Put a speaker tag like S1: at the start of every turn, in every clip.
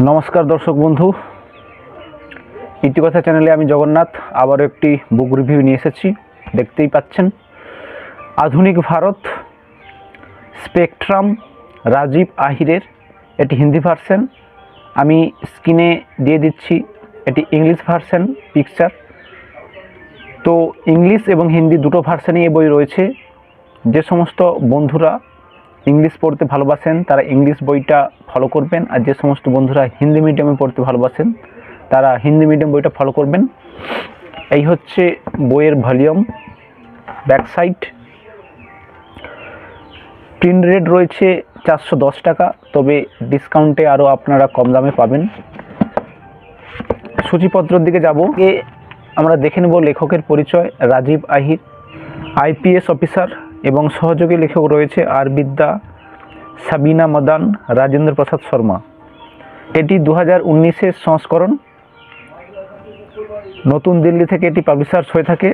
S1: নমস্কার দর্শক বন্ধু, ইতিকথা চ্যানেলে আমি জগন্নাথ আবারও একটি বুক রিভিউ নিয়ে এসেছি। দেখতেই পাচ্ছেন আধুনিক ভারত, স্পেকট্রাম, রাজীব আহিরের এটি হিন্দি ভার্সন। আমি স্ক্রিনে দিয়ে দিচ্ছি এটি ইংলিশ ভার্সন পিকচার। তো ইংলিশ এবং হিন্দি দুটো ভার্সনই এই বই রয়েছে। যে সমস্ত বন্ধুরা ইংলিশ পড়তে ভালোবাসেন তারা ইংলিশ বইটা ফলো করবেন, আর যে সমস্ত বন্ধুরা হিন্দি মিডিয়ামে পড়তে ভালোবাসেন তারা হিন্দি মিডিয়াম বইটা ফলো করবেন। এই হচ্ছে বইয়ের volume, back side. Print rate রয়েছে 410 টাকা, তবে ডিসকাউন্টে আরও আপনারা কম দামে পাবেন। সূচিপত্রের দিকে যাব, আমরা দেখে নেব লেখকের পরিচয়। রাজীব আহির আইপিএস অফিসার এবং সহযোগী লেখক রয়েছে আর বিদ্যা, সাবিনা মদান, রাজেন্দ্র প্রসাদ শর্মা। এটি 2019-এর সংস্করণ, নতুন দিল্লি থেকে এটি পাবলিশার্স হয়ে থাকে।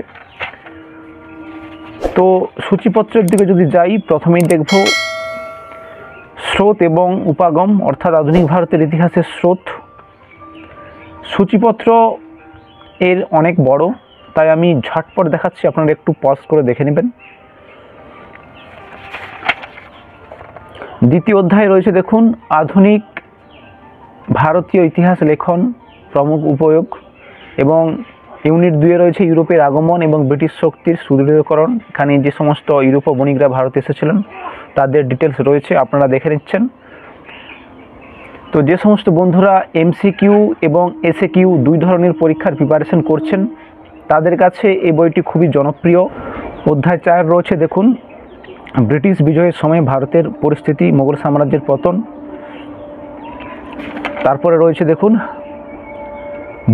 S1: তো সূচিপত্রের দিকে যদি যাই, প্রথমেই দেখব স্রোত এবং উপাগম, অর্থাৎ আধুনিক ভারতের ইতিহাসের স্রোত। সূচিপত্র এর অনেক বড়, তাই আমি ঝটপট দেখাচ্ছি, আপনারা একটু পজ করে দেখে নেবেন। দ্বিতীয় অধ্যায় রয়েছে দেখুন আধুনিক ভারতীয় ইতিহাস লেখন প্রমুখ উপয়োগ, এবং ইউনিট 2-এ রয়েছে ইউরোপের আগমন এবং ব্রিটিশ শক্তির সুদৃঢ়করণ। এখানে যে সমস্ত ইউরোপীয় বণিকরা ভারতে এসেছিলেন তাদের ডিটেলস রয়েছে, আপনারা দেখে নিচ্ছেন। তো যে সমস্ত বন্ধুরা এমসিকিউ এবং এসএকিউ দুই ধরনের পরীক্ষার প্রিপারেশন করছেন তাদের কাছে এই বইটি খুবই জনপ্রিয়। অধ্যায় 4 রয়েছে দেখুন ব্রিটিশ বিজয়ের সময় ভারতের পরিস্থিতি, মোগল সাম্রাজ্যের পতন। তারপরে রয়েছে দেখুন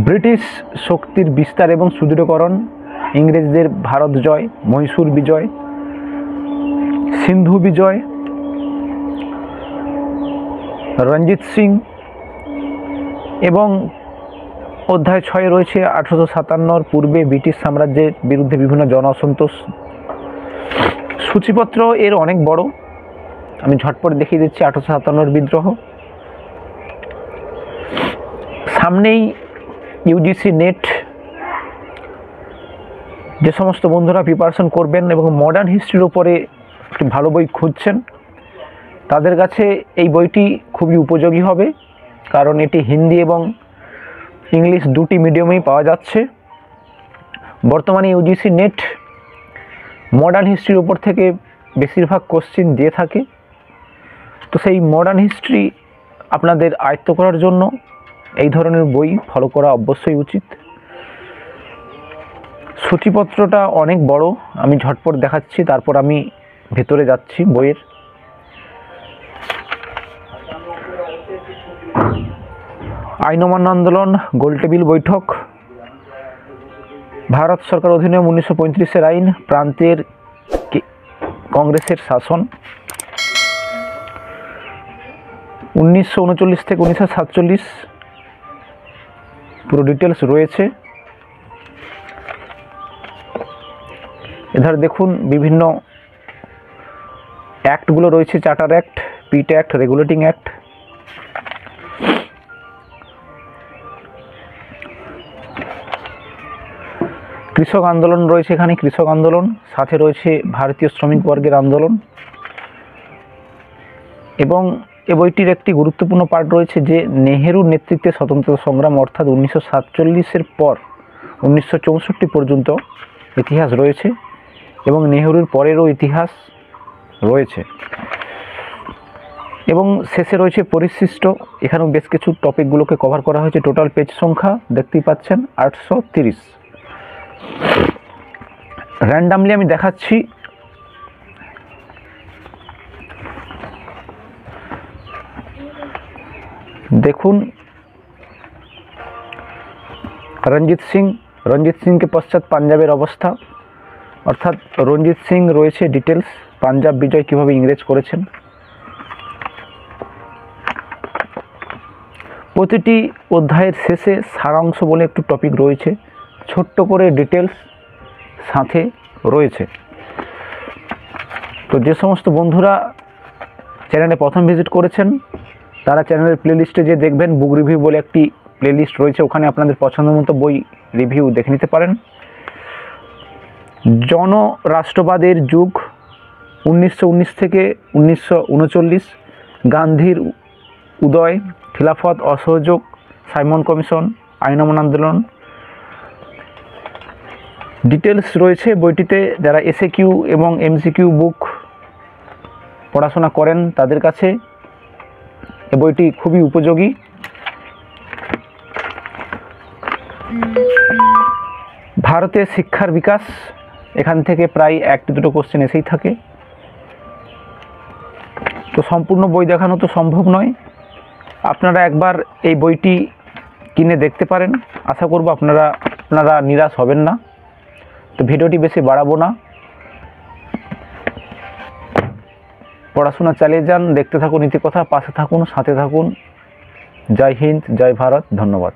S1: ব্রিটিশ শক্তির বিস্তার এবং সুদৃঢ়করণ, ইংরেজদের ভারত জয়, মহীশূর বিজয়, সিন্ধু বিজয়, রঞ্জিত সিং। এবং অধ্যায় 6 রয়েছে 1857-র পূর্বে ব্রিটিশ সাম্রাজ্যের বিরুদ্ধে বিভিন্ন জন অসন্তোষ। সূচিপত্র এর অনেক বড়, আমি ঝটপট দেখিয়ে দিচ্ছি। 1857-র বিদ্রোহ, সামনেই ইউজিসি নেট। যে সমস্ত বন্ধুরা প্রিপারেশন করবেন এবং মডার্ন হিস্ট্রির উপরে একটি ভালো বই খুঁজছেন তাদের কাছে এই বইটি খুবই উপযোগী হবে, কারণ এটি হিন্দি এবং ইংলিশ দুটি মিডিয়ামেই পাওয়া যাচ্ছে। বর্তমানে ইউজিসি নেট মডার্ন হিস্ট্রির উপর থেকে বেশিরভাগ কোশ্চিন দিয়ে থাকে। তো সেই মডার্ন হিস্ট্রি আপনাদের আয়ত্ত করার জন্য এই ধরনের বই ফলো করা অবশ্যই উচিত। সূচিপত্রটা অনেক বড়, আমি ঝটপট দেখাচ্ছি, তারপর আমি ভেতরে যাচ্ছি বইয়ের। আইন অমান্য আন্দোলন, গোলটেবিল বৈঠক, ভারত সরকার অধিনিয়ম 1935-এর আইন, প্রান্তের কংগ্রেসের শাসন, 1939 থেকে 1947 পুরো ডিটেলস রয়েছে। এধারে দেখুন বিভিন্ন অ্যাক্টগুলো রয়েছে, চার্টার অ্যাক্ট, পিট অ্যাক্ট, রেগুলেটিং অ্যাক্ট। কৃষক আন্দোলন রয়েছে এখানে, কৃষক আন্দোলন, সাথে রয়েছে ভারতীয় শ্রমিক বর্গের আন্দোলন। এবং এ বইটির একটি গুরুত্বপূর্ণ পার্ট রয়েছে যে নেহেরুর নেতৃত্বে স্বতন্ত্রতা সংগ্রাম, অর্থাৎ 1947-এর পর 1964 পর্যন্ত ইতিহাস রয়েছে এবং নেহেরুর পরেরও ইতিহাস রয়েছে। এবং শেষে রয়েছে পরিশিষ্ট, এখানেও বেশ কিছু টপিকগুলোকে কভার করা হয়েছে। টোটাল পেজ সংখ্যা দেখতেই পাচ্ছেন 830। র্যান্ডামলি আমি দেখাচ্ছি। দেখুন রঞ্জিত সিংকে পশ্চাৎ পাঞ্জাবের অবস্থা, অর্থাৎ রঞ্জিত সিং রয়েছে ডিটেলস, পাঞ্জাব বিজয় কীভাবে ইংরেজ করেছেন। প্রতিটি অধ্যায়ের শেষে সারাংশ বলে একটু টপিক রয়েছে, ছোট্ট করে ডিটেলস সাথে রয়েছে। তো যে সমস্ত বন্ধুরা চ্যানেলে প্রথম ভিজিট করেছেন তারা চ্যানেলের প্লেলিস্টে যে দেখবেন বুক রিভিউ বলে একটি প্লেলিস্ট রয়েছে, ওখানে আপনাদের পছন্দ মতো বই রিভিউ দেখে নিতে পারেন। জনরাষ্ট্রবাদের যুগ 1919 থেকে 1939, গান্ধীর উদয়, খিলাফত, অসহযোগ, সাইমন কমিশন, আইন অমান্য আন্দোলন ডিটেলস রয়েছে বইটিতে। যারা এসএকিউ এবং এমসিকিউ বুক পড়াশোনা করেন তাদের কাছে এই বইটি খুবই উপযোগী। ভারতের শিক্ষার বিকাশ, এখান থেকে প্রায় 1-2 কোশ্চেন এসেই থাকে। তো সম্পূর্ণ বই দেখানো তো সম্ভব নয়, আপনারা একবার এই বইটি কিনে দেখতে পারেন। আশা করব আপনারা নিরাশ হবেন না। তো ভিডিওটি বেশি বাড়াবো না, পড়াশোনা চালিয়ে যান, দেখতে থাকুন ইতিকথা, পাশে থাকুন, সাথে থাকুন। জয় হিন্দ, জয় ভারত, ধন্যবাদ।